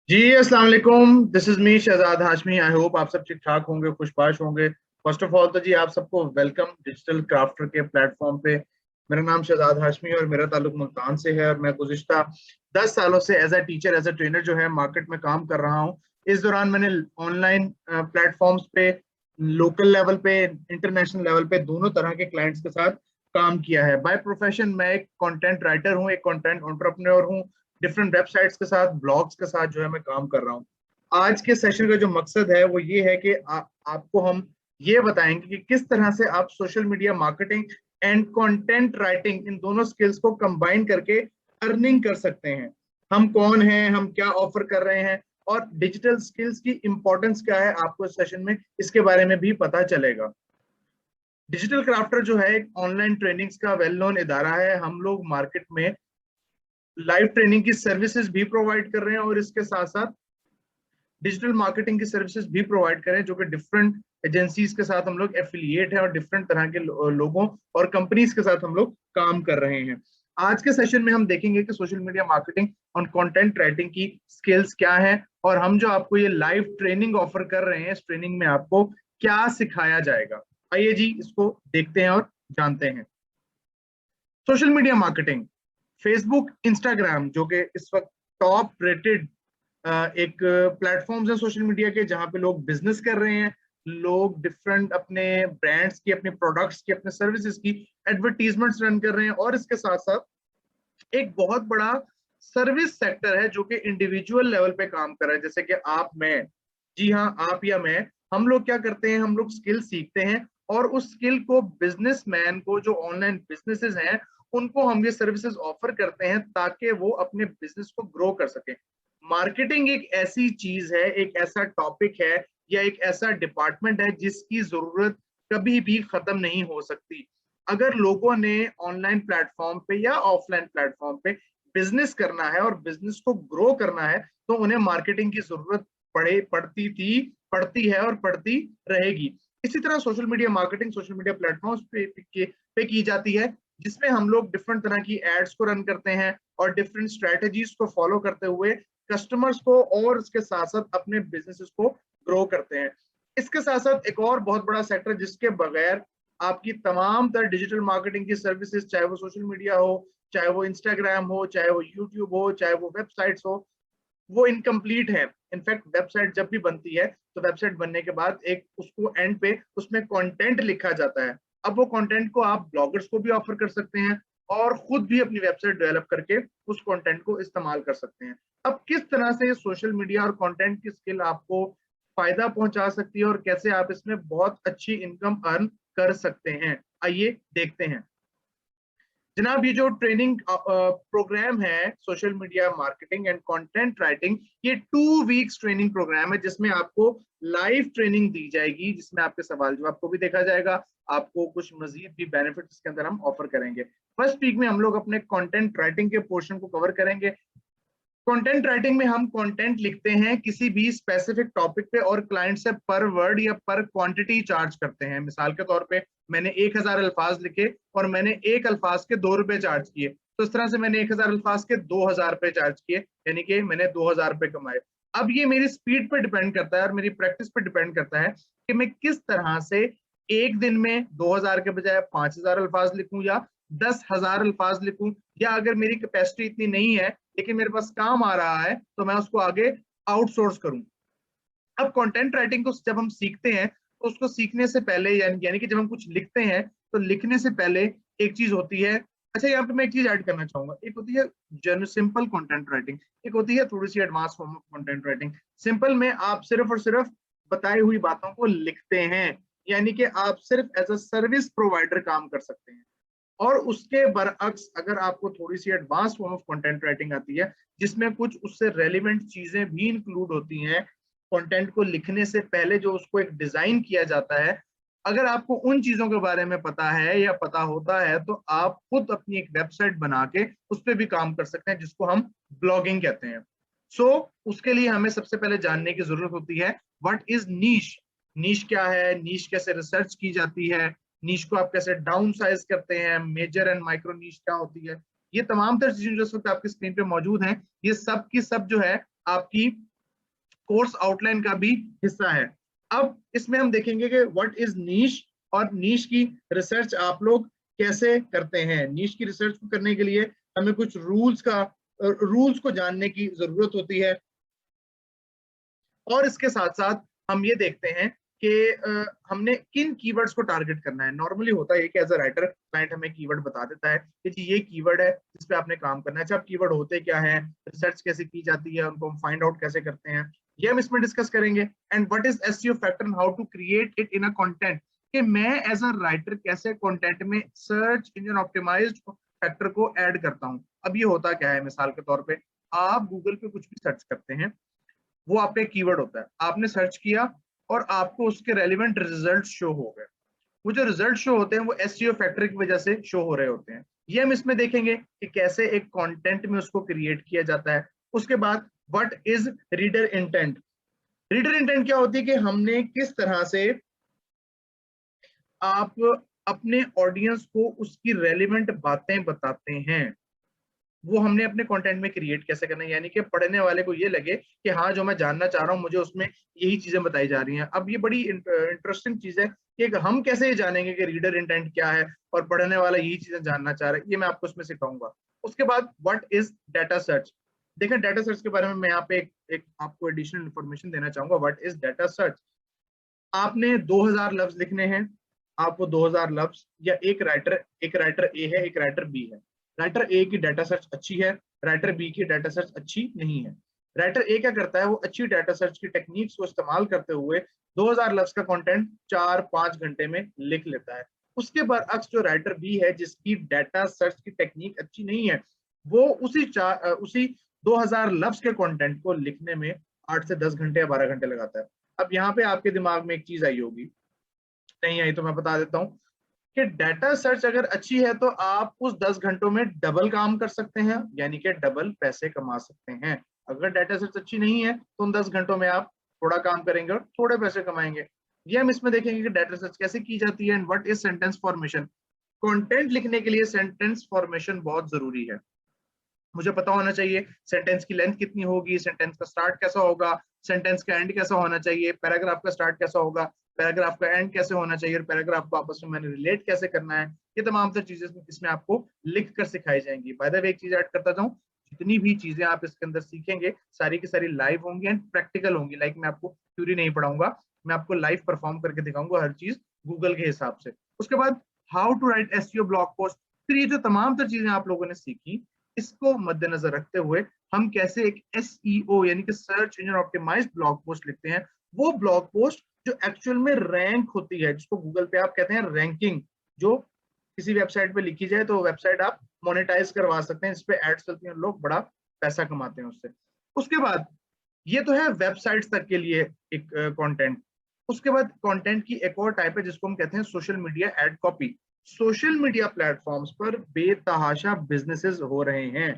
जी अस्सलाम वालेकुम। This is me Shahzad Hashmi. I hope आप सब ठीक ठाक होंगे, खुशबाश होंगे। फर्स्ट ऑफ ऑल तो जी आप सबको वेलकम डिजिटल क्राफ्टर के प्लेटफॉर्म पे। मेरा नाम शहजाद हाशमी और मेरा ताल्लुक मुल्तान से है और मैं गुज़िश्ता 10 सालों से as a teacher as a trainer जो है मार्केट में काम कर रहा हूँ। इस दौरान मैंने ऑनलाइन प्लेटफॉर्म्स पे, लोकल लेवल पे, इंटरनेशनल लेवल पे दोनों तरह के क्लाइंट्स के साथ काम किया है। बाय प्रोफेशन मैं एक कंटेंट राइटर हूँ, एक कंटेंट एंटरप्रेन्योर हूँ। डिफरेंट वेबसाइट्स के साथ, ब्लॉग्स के साथ जो है मैं काम कर रहा हूँ। आज के सेशन का जो मकसद है वो ये है कि आपको हम ये बताएंगे कि किस तरह से आप social media marketing and content writing in दोनों स्किल्स को कंबाइन करके अर्निंग कर सकते हैं। हम कौन हैं, हम क्या ऑफर कर रहे हैं और डिजिटल स्किल्स की इंपॉर्टेंस क्या है, आपको इस सेशन में इसके बारे में भी पता चलेगा। डिजिटल क्राफ्टर जो है एक ऑनलाइन ट्रेनिंग्स का वेल नोन इदारा है। हम लोग मार्केट में लाइव ट्रेनिंग की सर्विसेज भी प्रोवाइड कर रहे हैं और इसके साथ साथ डिजिटल मार्केटिंग की सर्विसेज भी प्रोवाइड कर रहे हैं, जो कि डिफरेंट एजेंसीज के साथ हम लोग एफिलिएट हैं और डिफरेंट तरह के लोगों और कंपनीज के साथ हम लोग काम कर रहे हैं। आज के सेशन में हम देखेंगे कि सोशल मीडिया मार्केटिंग और कंटेंट राइटिंग की स्किल्स क्या है और हम जो आपको ये लाइव ट्रेनिंग ऑफर कर रहे हैं, इस ट्रेनिंग में आपको क्या सिखाया जाएगा। आइए जी इसको देखते हैं और जानते हैं। Social media marketing, Facebook, Instagram जो कि इस वक्त टॉप रेटेड एक प्लेटफॉर्म्स है सोशल मीडिया के, जहां पे लोग बिजनेस कर रहे हैं। लोग डिफरेंट अपने ब्रांड्स की, अपने प्रोडक्ट्स की, अपने सर्विसेज की एडवर्टीजमेंट्स रन कर रहे हैं और इसके साथ साथ एक बहुत बड़ा सर्विस सेक्टर है जो कि इंडिविजुअल लेवल पे काम कर रहा है, जैसे कि आप, मैं, जी हाँ आप या मैं। हम लोग क्या करते हैं, हम लोग स्किल सीखते हैं और उस स्किल को बिजनेसमैन को, जो ऑनलाइन बिजनेसेस हैं, उनको हम ये सर्विसेज ऑफर करते हैं ताकि वो अपने बिजनेस को ग्रो कर सके। मार्केटिंग एक ऐसी चीज है, एक ऐसा टॉपिक है या एक ऐसा डिपार्टमेंट है जिसकी जरूरत कभी भी खत्म नहीं हो सकती। अगर लोगों ने ऑनलाइन प्लेटफॉर्म पे या ऑफलाइन प्लेटफॉर्म पे बिजनेस करना है और बिजनेस को ग्रो करना है तो उन्हें मार्केटिंग की जरूरत पड़ती थी, पड़ती है और पड़ती रहेगी। इसी तरह social media marketing social media platforms पे की जाती है, जिसमें हम लोग डिफरेंट तरह की एड्स को रन करते हैं और डिफरेंट स्ट्रेटेजीज को फॉलो करते हुए कस्टमर्स को और उसके साथ साथ अपने बिजनेसेस को ग्रो करते हैं। इसके साथ साथ एक और बहुत बड़ा सेक्टर जिसके बगैर आपकी तमाम तरह डिजिटल मार्केटिंग की सर्विसेज, चाहे वो सोशल मीडिया हो, चाहे वो इंस्टाग्राम हो, चाहे वो यूट्यूब हो, चाहे वो वेबसाइट्स हो, वो इनकम्प्लीट है। इनफैक्ट वेबसाइट जब भी बनती है तो वेबसाइट बनने के बाद एक उसको एंड पे उसमें कंटेंट लिखा जाता है। अब वो कंटेंट को आप ब्लॉगर्स को भी ऑफर कर सकते हैं और खुद भी अपनी वेबसाइट डेवलप करके उस कंटेंट को इस्तेमाल कर सकते हैं। अब किस तरह से सोशल मीडिया और कंटेंट की स्किल आपको फायदा पहुंचा सकती है और कैसे आप इसमें बहुत अच्छी इनकम अर्न कर सकते हैं, आइए देखते हैं। जनाब, ये जो ट्रेनिंग प्रोग्राम है social media marketing and content writing, ये 2 वीक्स ट्रेनिंग प्रोग्राम है जिसमें आपको लाइव ट्रेनिंग दी जाएगी, जिसमें आपके सवाल जवाब को भी देखा जाएगा। आपको कुछ मजीद भी बेनिफिट इसके अंदर हम ऑफर करेंगे। फर्स्ट वीक में हम लोग अपने कंटेंट राइटिंग के पोर्शन को कवर करेंगे। कंटेंट राइटिंग में हम कंटेंट लिखते हैं किसी भी स्पेसिफिक टॉपिक पे और क्लाइंट से पर वर्ड या पर क्वांटिटी चार्ज करते हैं। मिसाल के तौर पे मैंने 1000 अल्फाज लिखे और मैंने एक अल्फाज के 2 रुपए चार्ज किए, तो इस तरह से मैंने 1000 अल्फाज के 2000 रुपए चार्ज किए, यानी कि मैंने 2000 रुपए कमाए। अब ये मेरी स्पीड पे डिपेंड करता है और मेरी प्रैक्टिस पे डिपेंड करता है कि मैं किस तरह से एक दिन में 2000 के बजाय 5000 अल्फाज लिखूं या 10,000 अल्फाज लिखूं, या अगर मेरी कैपेसिटी इतनी नहीं है लेकिन मेरे पास काम आ रहा है तो मैं उसको आगे आउटसोर्स करूं। अब कंटेंट राइटिंग को जब हम सीखते हैं तो उसको सीखने से पहले, यानी कि जब हम कुछ लिखते हैं तो लिखने से पहले एक चीज होती है। अच्छा, यहाँ पे मैं एक चीज ऐड करना चाहूंगा। एक होती है जन सिंपल कंटेंट राइटिंग, एक होती है थोड़ी सी advance form of content writing. Simple में आप सिर्फ और सिर्फ बताई हुई बातों को लिखते हैं, यानी कि आप सिर्फ एज अ सर्विस प्रोवाइडर काम कर सकते हैं। और उसके बरअक्स अगर आपको थोड़ी सी advance form of content writing आती है, जिसमें कुछ उससे रेलिवेंट चीजें भी इंक्लूड होती हैं कंटेंट को लिखने से पहले, जो उसको एक डिजाइन किया जाता है, अगर आपको उन चीजों के बारे में पता है या पता होता है तो आप खुद अपनी एक वेबसाइट बना के उस पर भी काम कर सकते हैं, जिसको हम ब्लॉगिंग कहते हैं। सो उसके लिए हमें सबसे पहले जानने की जरूरत होती है व्हाट इज नीश। नीश क्या है, नीश कैसे रिसर्च की जाती है, नीश को आप कैसे डाउन साइज करते हैं, मेजर एंड माइक्रो नीश क्या होती है, ये तमाम तरह चीजें जो इस वक्त आपकी स्क्रीन पे मौजूद हैं, ये सब की सब जो है आपकी कोर्स आउटलाइन का भी हिस्सा है। अब इसमें हम देखेंगे कि व्हाट इज नीश और नीश की रिसर्च आप लोग कैसे करते हैं। नीश की रिसर्च को करने के लिए हमें कुछ रूल्स को जानने की जरूरत होती है, और इसके साथ साथ हम ये देखते हैं कि हमने किन कीवर्ड्स को टारगेट करना है। नॉर्मली होता है कि एज अ राइटर क्लाइंट हमें कीवर्ड बता देता है कि जी ये कीवर्ड है जिस पे आपने काम करना है। अच्छा, अब कीवर्ड होते क्या है, रिसर्च कैसे की जाती है, उनको हम फाइंड आउट कैसे करते हैं, ये हम इसमें डिस्कस करेंगे। And what is SEO factor and how to create it in a content, कि मैं एज अ राइटर कैसे कंटेंट में सर्च इंजन ऑप्टिमाइज्ड फैक्टर को ऐड करता हूं। अब ये होता क्या है, मिसाल के तौर पे आप गूगल पे कुछ भी सर्च करते हैं, वो आपका कीवर्ड होता है, आपने सर्च किया और आपको उसके रेलिवेंट रिजल्ट शो हो गए। वो जो रिजल्ट शो होते हैं वो एसईओ फैक्टर की वजह से शो हो रहे होते हैं। ये हम इसमें देखेंगे कि कैसे एक कंटेंट में उसको क्रिएट किया जाता है। उसके बाद what is reader intent. Reader intent क्या होती है कि हमने किस तरह से आप अपने ऑडियंस को उसकी रेलिवेंट बातें बताते हैं, वो हमने अपने कंटेंट में क्रिएट कैसे करना है, यानी कि पढ़ने वाले को ये लगे कि हाँ जो मैं जानना चाह रहा हूँ मुझे उसमें यही चीजें बताई जा रही हैं। अब ये बड़ी इंटरेस्टिंग चीज है कि हम कैसे ये जानेंगे कि रीडर इंटेंट क्या है और पढ़ने वाला यही चीजें जानना चाह रहा है, ये मैं आपको उसमें सिखाऊंगा। उसके बाद व्हाट इज डाटा सर्च। देखें, डाटा सर्च के बारे में मैं यहाँ पे एक आपको एडिशनल इन्फॉर्मेशन देना चाहूंगा। What is data search. आपने 2000 लफ्ज लिखने हैं, आपको 2000 लफ्ज, या एक राइटर ए है, एक राइटर बी है। राइटर ए की डाटा सर्च अच्छी है, राइटर बी की डाटा सर्च अच्छी नहीं है। राइटर ए क्या करता है, वो अच्छी डाटा सर्च की टेक्निक्स को इस्तेमाल करते हुए 2000 लफ्ज का कंटेंट 4-5 घंटे में लिख लेता है। उसके बरअक्स जो राइटर बी है, जिसकी डाटा सर्च की टेक्निक अच्छी नहीं है, वो उसी 2000 लफ्ज के कंटेंट को लिखने में 8 से 10 घंटे या 12 घंटे लगाता है। अब यहाँ पे आपके दिमाग में एक चीज आई होगी, नहीं आई तो मैं बता देता हूँ कि डाटा सर्च अगर अच्छी है तो आप उस 10 घंटों में डबल काम कर सकते हैं, यानी कि डबल पैसे कमा सकते हैं। अगर डाटा सर्च अच्छी नहीं है तो उन 10 घंटों में आप थोड़ा काम करेंगे और थोड़े पैसे कमाएंगे। ये हम इसमें देखेंगे कि डाटा सर्च कैसे की जाती है and what is sentence formation. Content लिखने के लिए सेंटेंस फॉर्मेशन बहुत जरूरी है। मुझे पता होना चाहिए सेंटेंस की लेंथ कितनी होगी, सेंटेंस का स्टार्ट कैसा होगा, सेंटेंस का एंड कैसा होना चाहिए, पैराग्राफ का स्टार्ट कैसा होगा, पैराग्राफ का एंड कैसे होना चाहिए, और पैराग्राफ को आपस में मैंने रिलेट कैसे करना है। ये तमाम तर चीजें इसमें आपको लिख कर सिखाई जाएंगी। बाय द वे एक चीज ऐड करता जाऊं, जितनी भी चीजें आप इसके अंदर सीखेंगे सारी की सारी लाइव होंगी एंड प्रैक्टिकल होंगी। लाइक मैं आपको थ्योरी नहीं पढ़ाऊंगा, मैं आपको लाइव परफॉर्म करके दिखाऊंगा हर चीज गूगल के हिसाब से। उसके बाद how to write SEO blog post. फिर ये जो तमाम तर चीजें आप लोगों ने सीखी, इसको मद्देनजर रखते हुए हम कैसे एक एसईओ यानी कि search engine optimized blog post लिखते हैं। वो ब्लॉग पोस्ट जो एक्चुअल में रैंक होती है, जिसको गूगल पे आप कहते हैं रैंकिंग, जो किसी वेबसाइट पे लिखी जाए तो वेबसाइट आप मोनेटाइज करवा सकते हैं, इस पे एड्स चलती हैं, लोग बड़ा पैसा कमाते हैं उससे। उसके बाद ये तो है वेबसाइट्स तक के लिए एक कंटेंट। उसके बाद कंटेंट की एक और टाइप है जिसको हम कहते हैं social media ad copy. Social media platforms पर बेतहाशा बिजनेसेस हो रहे हैं।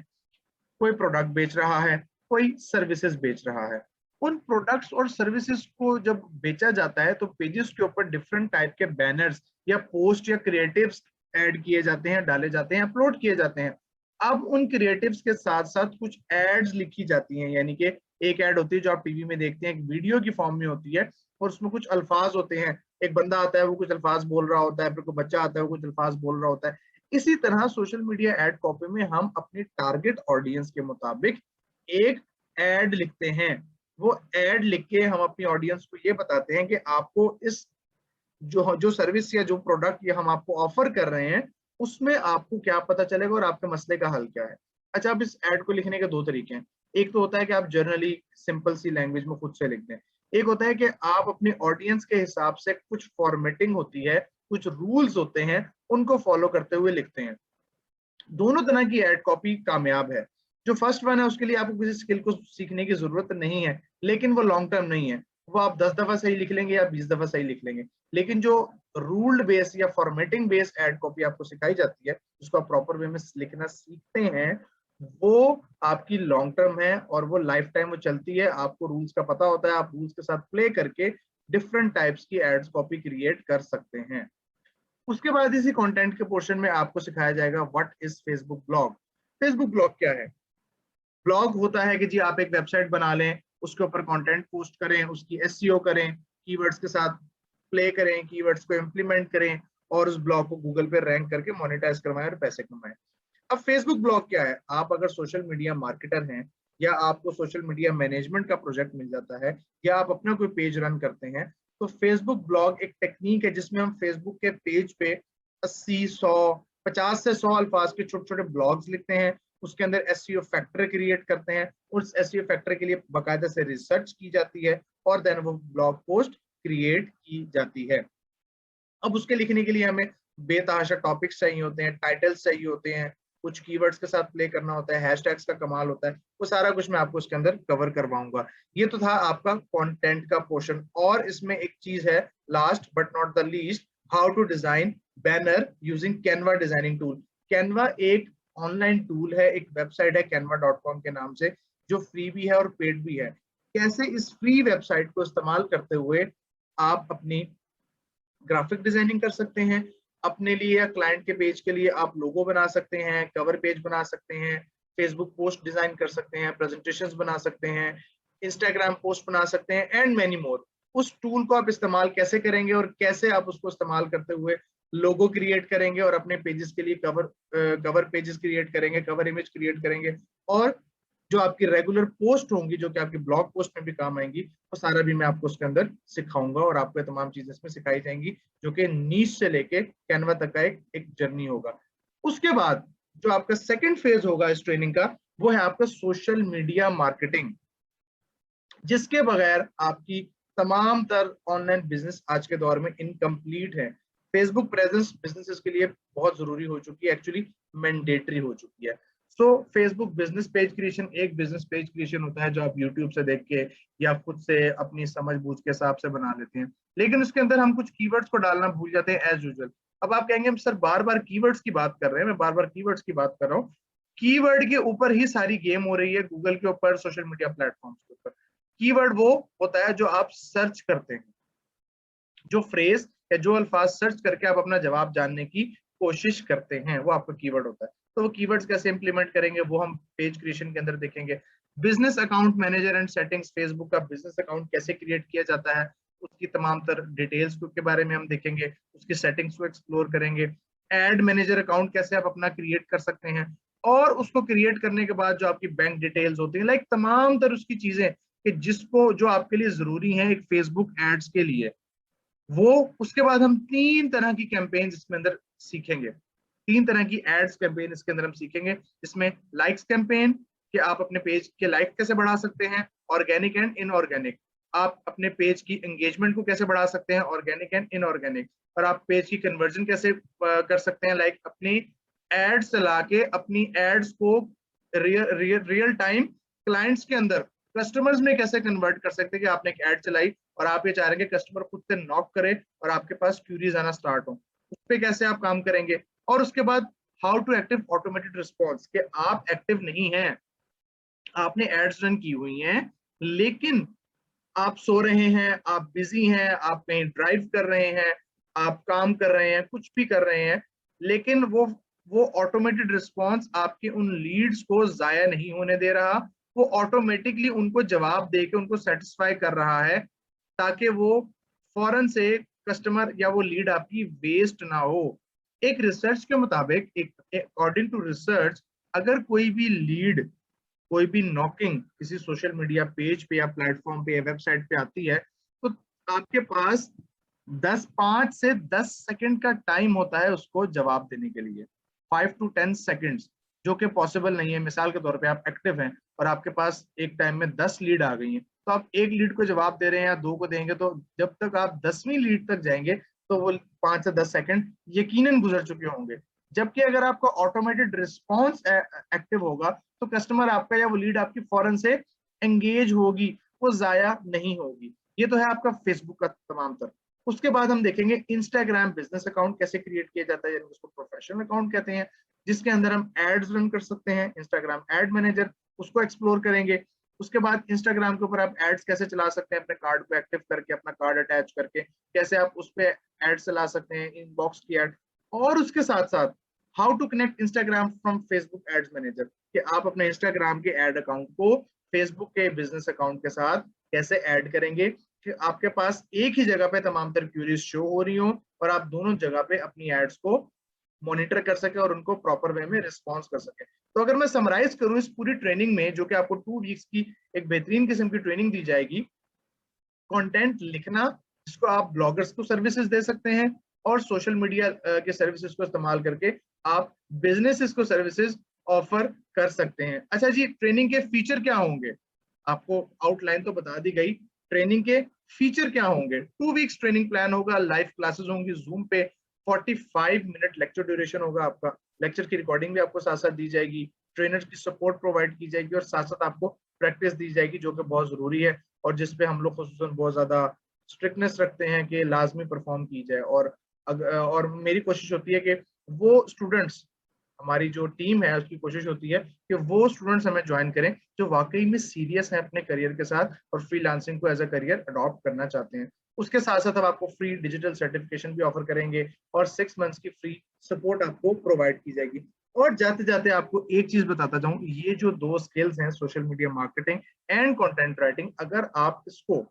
कोई प्रोडक्ट बेच रहा है, कोई सर्विसेज बेच रहा है। उन प्रोडक्ट्स और सर्विसेज को जब बेचा जाता है तो पेजेस के ऊपर डिफरेंट टाइप के बैनर्स या पोस्ट या क्रिएटिव्स ऐड किए जाते हैं, डाले जाते हैं, अपलोड किए जाते हैं। अब उन क्रिएटिव्स के साथ साथ कुछ एड्स लिखी जाती हैं, यानी कि एक ऐड होती है जो आप टीवी में देखते हैं, एक वीडियो की फॉर्म में होती है, और उसमें कुछ अल्फाज होते हैं। एक बंदा आता है वो कुछ अल्फाज बोल रहा होता है, फिर कोई बच्चा आता है वो कुछ अल्फाज बोल रहा होता है। इसी तरह सोशल मीडिया एड कॉपी में हम अपनी टारगेट ऑडियंस के मुताबिक एक एड लिखते हैं। वो एड लिख के हम अपनी ऑडियंस को ये बताते हैं कि आपको इस जो जो सर्विस या जो प्रोडक्ट ये हम आपको ऑफर कर रहे हैं उसमें आपको क्या पता चलेगा और आपके मसले का हल क्या है। अच्छा, अब इस एड को लिखने के दो तरीके हैं। एक तो होता है कि आप जर्नली सिंपल सी लैंग्वेज में खुद से लिख दें। एक होता है कि आप अपने ऑडियंस के हिसाब से कुछ फॉर्मेटिंग होती है, कुछ रूल्स होते हैं, उनको फॉलो करते हुए लिखते हैं। दोनों तरह की एड कॉपी कामयाब है। जो फर्स्ट वन है उसके लिए आपको किसी स्किल को सीखने की जरूरत नहीं है, लेकिन वो लॉन्ग टर्म नहीं है। वो आप 10 दफा सही लिख लेंगे या 20 दफा सही लिख लेंगे। लेकिन जो रूल्ड बेस या फॉर्मेटिंग बेस एड कॉपी आपको सिखाई जाती है, जिसको आप प्रॉपर वे में लिखना सीखते हैं, वो आपकी लॉन्ग टर्म है और वो लाइफ टाइम वो चलती है। आपको रूल्स का पता होता है, आप रूल्स के साथ प्ले करके डिफरेंट टाइप्स की एड्स कॉपी क्रिएट कर सकते हैं। उसके बाद इसी कंटेंट के पोर्शन में आपको सिखाया जाएगा what is Facebook blog. Facebook blog क्या है। ब्लॉग होता है कि जी आप एक वेबसाइट बना लें, उसके ऊपर कंटेंट पोस्ट करें, उसकी एसईओ करें, कीवर्ड्स के साथ प्ले करें, कीवर्ड्स को इम्प्लीमेंट करें और उस ब्लॉग को गूगल पे रैंक करके मोनेटाइज करवाएं और पैसे कमाएं। अब फेसबुक ब्लॉग क्या है? आप अगर सोशल मीडिया मार्केटर हैं या आपको सोशल मीडिया मैनेजमेंट का प्रोजेक्ट मिल जाता है या आप अपना कोई पेज रन करते हैं, तो फेसबुक ब्लॉग एक टेक्निक है जिसमें हम फेसबुक के पेज पे 80, 100, 50 से 100 अल्फाज के छोटे छोटे ब्लॉग्स लिखते हैं, उसके अंदर एसईओ फैक्टर क्रिएट करते हैं, उस एसईओ फैक्टर के लिए बाकायदा से रिसर्च की जाती है और देन वो ब्लॉग पोस्ट क्रिएट की जाती है। अब उसके लिखने के लिए हमें बेतहाशा टॉपिक्स चाहिए होते हैं, टाइटल्स चाहिए होते हैं, कुछ कीवर्ड्स के साथ प्ले करना होता है, हैशटैग्स का कमाल होता है, वो सारा कुछ मैं आपको इसके अंदर कवर करवाऊंगा। ये तो था आपका कंटेंट का पोर्शन। और इसमें एक चीज है last but not the least, how to design banner using Canva designing tool. Canva एक ऑनलाइन टूल है, एक वेबसाइट है canva.com के नाम से, जो फ्री भी है और पेड भी है। कैसे इस फ्री वेबसाइट को इस्तेमाल करते हुए आप अपनी ग्राफिक डिजाइनिंग कर सकते हैं, अपने लिए या क्लाइंट के पेज के लिए आप लोगो बना सकते हैं, कवर पेज बना सकते हैं, फेसबुक पोस्ट डिजाइन कर सकते हैं, प्रेजेंटेशंस बना सकते हैं, इंस्टाग्राम पोस्ट बना सकते हैं एंड मेनी मोर। उस टूल को आप इस्तेमाल कैसे करेंगे और कैसे आप उसको इस्तेमाल करते हुए लोगो क्रिएट करेंगे और अपने पेजेस के लिए कवर पेजेस क्रिएट करेंगे, कवर इमेज क्रिएट करेंगे, और जो आपकी रेगुलर पोस्ट होंगी जो कि आपकी ब्लॉग पोस्ट में भी काम आएंगी, वो सारा भी मैं आपको उसके अंदर सिखाऊंगा और आपको तमाम चीजें इसमें सिखाई जाएंगी, जो कि नीश से लेके कैनवा तक का एक जर्नी होगा। उसके बाद जो आपका सेकंड फेज होगा इस ट्रेनिंग का, वो है आपका सोशल मीडिया मार्केटिंग, जिसके बगैर आपकी तमाम तर ऑनलाइन बिजनेस आज के दौर में इनकम्प्लीट है। फेसबुक प्रेजेंस बिजनेसेस के लिए बहुत जरूरी हो चुकी है, एक्चुअली मैंडेटरी हो चुकी है। सो फेसबुक बिजनेस पेज क्रिएशन एक बिजनेस पेज क्रिएशन होता है जो आप यूट्यूब से देख के या खुद से अपनी समझ बूझ के हिसाब से बना लेते हैं, लेकिन उसके अंदर हम कुछ कीवर्ड्स को डालना भूल जाते हैं एज यूजुअल। अब आप कहेंगे सर बार बार कीवर्ड्स की बात कर रहे हैं, मैं बार बार कीवर्ड्स की बात कर रहा हूँ। कीवर्ड के ऊपर ही सारी गेम हो रही है, गूगल के ऊपर, सोशल मीडिया प्लेटफॉर्म्स के ऊपर। कीवर्ड वो होता है जो आप सर्च करते हैं, जो फ्रेज या जो अल्फाज सर्च करके आप अपना जवाब जानने की कोशिश करते हैं, वो आपका कीवर्ड होता है। तो वो कीवर्ड्स कैसे इंप्लीमेंट करेंगे वो हम पेज क्रिएशन के अंदर देखेंगे। Business account manager and settings, Facebook का बिजनेस अकाउंट कैसे क्रिएट किया जाता है, उसकी तमाम तर डिटेल्स के बारे में हम देखेंगे, उसकी सेटिंग्स को एक्सप्लोर करेंगे। एड मैनेजर अकाउंट कैसे आप अपना क्रिएट कर सकते हैं, और उसको क्रिएट करने के बाद जो आपकी बैंक डिटेल्स होती है, लाइक तमाम तर उसकी चीजें कि जिसको जो आपके लिए जरूरी है एक फेसबुक एड्स के लिए, वो उसके बाद हम 3 तरह की कैंपेन्स इसमें अंदर सीखेंगे। 3 तरह की एड्स कैंपेन इसके अंदर हम सीखेंगे, जिसमें लाइक्स कैंपेन कि आप अपने पेज के लाइक कैसे बढ़ा सकते हैं, ऑर्गेनिक एंड इनऑर्गेनिक, आप अपने पेज की एंगेजमेंट को कैसे बढ़ा सकते हैं, ऑर्गेनिक एंड इनऑर्गेनिक, और आप पेज की कन्वर्जन कैसे कर सकते हैं, लाइक अपनी एड्स चला के अपनी एड्स को रियल टाइम क्लाइंट्स के अंदर कस्टमर्स में कैसे कन्वर्ट कर सकते हैं कि आपने एक एड चलाई और आप ये चाह रहे हैं कि कस्टमर खुद से नॉक करे और आपके पास क्यूरीज आना स्टार्ट हो, उस पर कैसे आप काम करेंगे। और उसके बाद how to active automated response, कि आप एक्टिव नहीं हैं, आपने एड्स रन की हुई हैं लेकिन आप सो रहे हैं, आप बिजी हैं, आप कहीं ड्राइव कर रहे हैं, आप काम कर रहे हैं, कुछ भी कर रहे हैं, लेकिन वो ऑटोमेटेड रिस्पॉन्स आपके उन लीड्स को जाया नहीं होने दे रहा, वो ऑटोमेटिकली उनको जवाब देके उनको सेटिस्फाई कर रहा है, ताकि वो फौरन से कस्टमर या वो लीड आपकी वेस्ट ना हो। एक रिसर्च के मुताबिक, एक अकॉर्डिंग टू रिसर्च, अगर कोई भी लीड, कोई भी नॉकिंग किसी सोशल मीडिया पेज पे या प्लेटफॉर्म पे या वेबसाइट पे आती है, तो आपके पास 5 से 10 सेकंड का टाइम होता है उसको जवाब देने के लिए, 5 to 10 सेकंड्स, जो कि पॉसिबल नहीं है। मिसाल के तौर पे आप एक्टिव हैं और आपके पास एक टाइम में 10 लीड आ गई हैं, तो आप एक लीड को जवाब दे रहे हैं या 2 को देंगे, तो जब तक आप 10वीं लीड तक जाएंगे तो वो 5 से 10 सेकंड यकीनन गुजर चुके होंगे। जबकि अगर आपका ऑटोमेटेड रिस्पॉन्स एक्टिव होगा तो कस्टमर आपका या वो लीड आपकी फौरन से एंगेज होगी, वो जाया नहीं होगी। ये तो है आपका फेसबुक का तमाम तर। उसके बाद हम देखेंगे इंस्टाग्राम बिजनेस अकाउंट कैसे क्रिएट किया जाता है, यानी उसको प्रोफेशनल अकाउंट कहते हैं, जिसके अंदर हम एड्स रन कर सकते हैं। इंस्टाग्राम एड मैनेजर, उसको एक्सप्लोर करेंगे। उसके बाद इंस्टाग्राम के ऊपर आप एड्स कैसे चला सकते हैं, अपने कार्ड को एक्टिव करके, अपना कार्ड अटैच करके कैसे आप उस पर एड चला सकते हैं, इनबॉक्स की एड। और उसके साथ साथ how to connect Instagram from Facebook ads manager, कि आप अपने इंस्टाग्राम के एड अकाउंट को फेसबुक के बिजनेस अकाउंट के साथ कैसे ऐड करेंगे कि आपके पास एक ही जगह पे तमाम तर क्यूरीज शो हो रही हो और आप दोनों जगह पे अपनी एड्स को मॉनिटर कर सके और उनको प्रॉपर वे में रिस्पॉन्स कर सके। तो अगर मैं समराइज करूं इस पूरी ट्रेनिंग में, जो कि आपको 2 वीक्स की एक बेहतरीन किस्म की ट्रेनिंग दी जाएगी, कंटेंट लिखना जिसको आप ब्लॉगर्स को सर्विसेज दे सकते हैं और सोशल मीडिया के सर्विसेज को इस्तेमाल करके आप बिजनेसेस को सर्विसेज ऑफर कर सकते हैं। अच्छा जी, ट्रेनिंग के फीचर क्या होंगे? आपको आउटलाइन तो बता दी गई, ट्रेनिंग के फीचर क्या होंगे? 2 वीक्स ट्रेनिंग प्लान होगा, लाइव क्लासेस होंगी जूम पे, 45 मिनट लेक्चर ड्यूरेशन होगा आपका, लेक्चर की रिकॉर्डिंग भी आपको साथ साथ दी जाएगी, ट्रेनर्स की सपोर्ट प्रोवाइड की जाएगी और साथ साथ आपको प्रैक्टिस दी जाएगी जो कि बहुत जरूरी है और जिसपे हम लोग खुसूसन बहुत ज्यादा स्ट्रिक्टनेस रखते हैं कि लाजमी परफॉर्म की जाए। और मेरी कोशिश होती है कि वो स्टूडेंट्स, हमारी जो टीम है उसकी कोशिश होती है कि वो स्टूडेंट्स हमें ज्वाइन करें जो वाकई में सीरियस हैं अपने करियर के साथ और फ्रीलांसिंग को एज अ करियर अडॉप्ट करना चाहते हैं। उसके साथ साथ हम आपको फ्री डिजिटल सर्टिफिकेशन भी ऑफर करेंगे और 6 मंथ्स की फ्री सपोर्ट आपको प्रोवाइड की जाएगी। और जाते जाते आपको एक चीज बताता जाऊं, ये जो 2 स्किल्स हैं, social media marketing and content writing, अगर आप इसको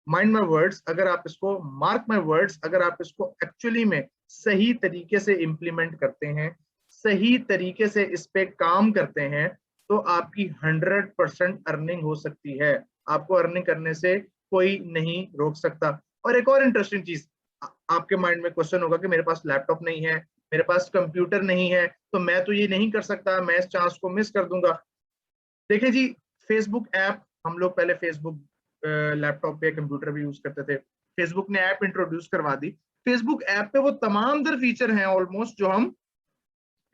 माइंड माय वर्ड्स, अगर आप इसको मार्क माय वर्ड्स, अगर आप इसको एक्चुअली में सही तरीके से इंप्लीमेंट करते हैं, सही तरीके से इस पे काम करते हैं, तो आपकी 100% अर्निंग हो सकती है। आपको अर्निंग करने से कोई नहीं रोक सकता। और एक और इंटरेस्टिंग चीज, आपके माइंड में क्वेश्चन होगा कि मेरे पास लैपटॉप नहीं है, मेरे पास कंप्यूटर नहीं है, तो मैं तो ये नहीं कर सकता, मैं इस चांस को मिस कर दूंगा। देखिए जी, फेसबुक ऐप, हम लोग पहले फेसबुक लैपटॉप पे कंप्यूटर भी यूज करते थे, फेसबुक ने ऐप इंट्रोड्यूस करवा दी। फेसबुक ऐप पे वो तमाम दर फीचर हैं ऑलमोस्ट जो हम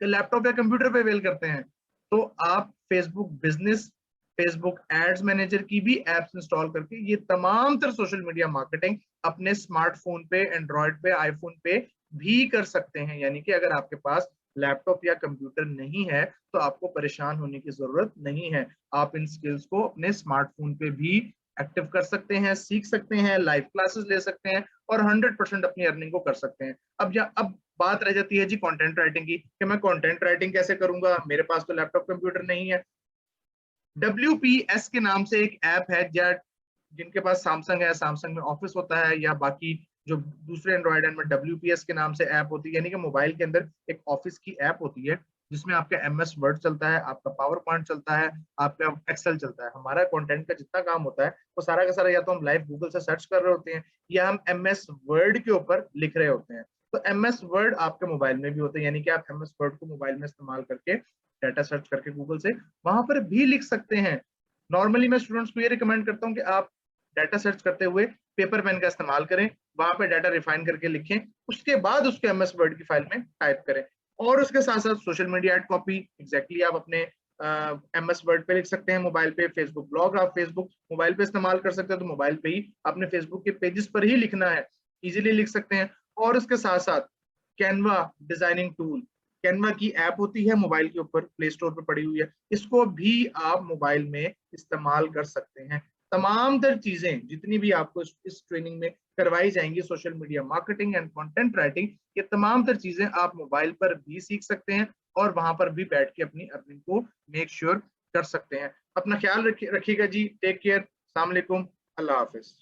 लैपटॉप या कंप्यूटर पे अवेल करते हैं। तो आप Facebook business, Facebook ads manager की भी एप्स इंस्टॉल करके ये तमाम तर सोशल मीडिया मार्केटिंग अपने स्मार्टफोन पे, एंड्रॉयड पे, आईफोन पे भी कर सकते हैं। यानी कि अगर आपके पास लैपटॉप या कंप्यूटर नहीं है तो आपको परेशान होने की जरूरत नहीं है। आप इन स्किल्स को अपने स्मार्टफोन पे भी एक्टिव कर सकते हैं, सीख सकते हैं, लाइव क्लासेस ले सकते हैं और 100% अपनी अर्निंग को कर सकते हैं। अब बात रह जाती है जी कंटेंट राइटिंग की कि मैं कंटेंट राइटिंग कैसे करूंगा, मेरे पास तो लैपटॉप कंप्यूटर नहीं है। WPS के नाम से एक ऐप है, या जिनके पास सैमसंग है, सैमसंग में ऑफिस होता है, या बाकी जो दूसरे एंड्रॉइड एंड में WPS के नाम से ऐप होती है, यानी कि मोबाइल के अंदर एक ऑफिस की ऐप होती है जिसमें आपका MS वर्ड चलता है, आपका पावर पॉइंट चलता है, आपका एक्सेल चलता है। हमारा कंटेंट का जितना काम होता है वो सारा का सारा या तो हम लाइव गूगल से सर्च कर रहे होते हैं या हम MS वर्ड के ऊपर लिख रहे होते हैं। तो MS वर्ड आपके मोबाइल में भी होता है, यानी कि आप MS वर्ड को मोबाइल में इस्तेमाल करके डाटा सर्च करके गूगल से वहां पर भी लिख सकते हैं। नॉर्मली मैं स्टूडेंट्स को ये रिकमेंड करता हूँ कि आप डाटा सर्च करते हुए पेपर पेन का इस्तेमाल करें, वहां पे डाटा रिफाइन करके लिखें, उसके बाद उसके MS वर्ड की फाइल में टाइप करें। और उसके साथ साथ social media ad copy exactly आप अपने MS वर्ड पे लिख सकते हैं, मोबाइल पे फेसबुक ब्लॉग आप फेसबुक मोबाइल पे इस्तेमाल कर सकते हैं, तो मोबाइल पे ही अपने फेसबुक के पेजेस पर ही लिखना है, इजीली लिख सकते हैं। और उसके साथ साथ कैनवा डिजाइनिंग टूल, कैनवा की ऐप होती है मोबाइल के ऊपर, प्ले स्टोर पर पड़ी हुई है, इसको भी आप मोबाइल में इस्तेमाल कर सकते हैं। तमाम तर चीजें जितनी भी आपको इस ट्रेनिंग में करवाई जाएंगी, social media marketing and content writing, ये तमाम तर चीजें आप मोबाइल पर भी सीख सकते हैं और वहां पर भी बैठ के अपनी अर्निंग को मेक श्योर कर सकते हैं। अपना ख्याल रखिएगा जी, टेक केयर, अस्सलाम वालेकुम, अल्लाह हाफिज।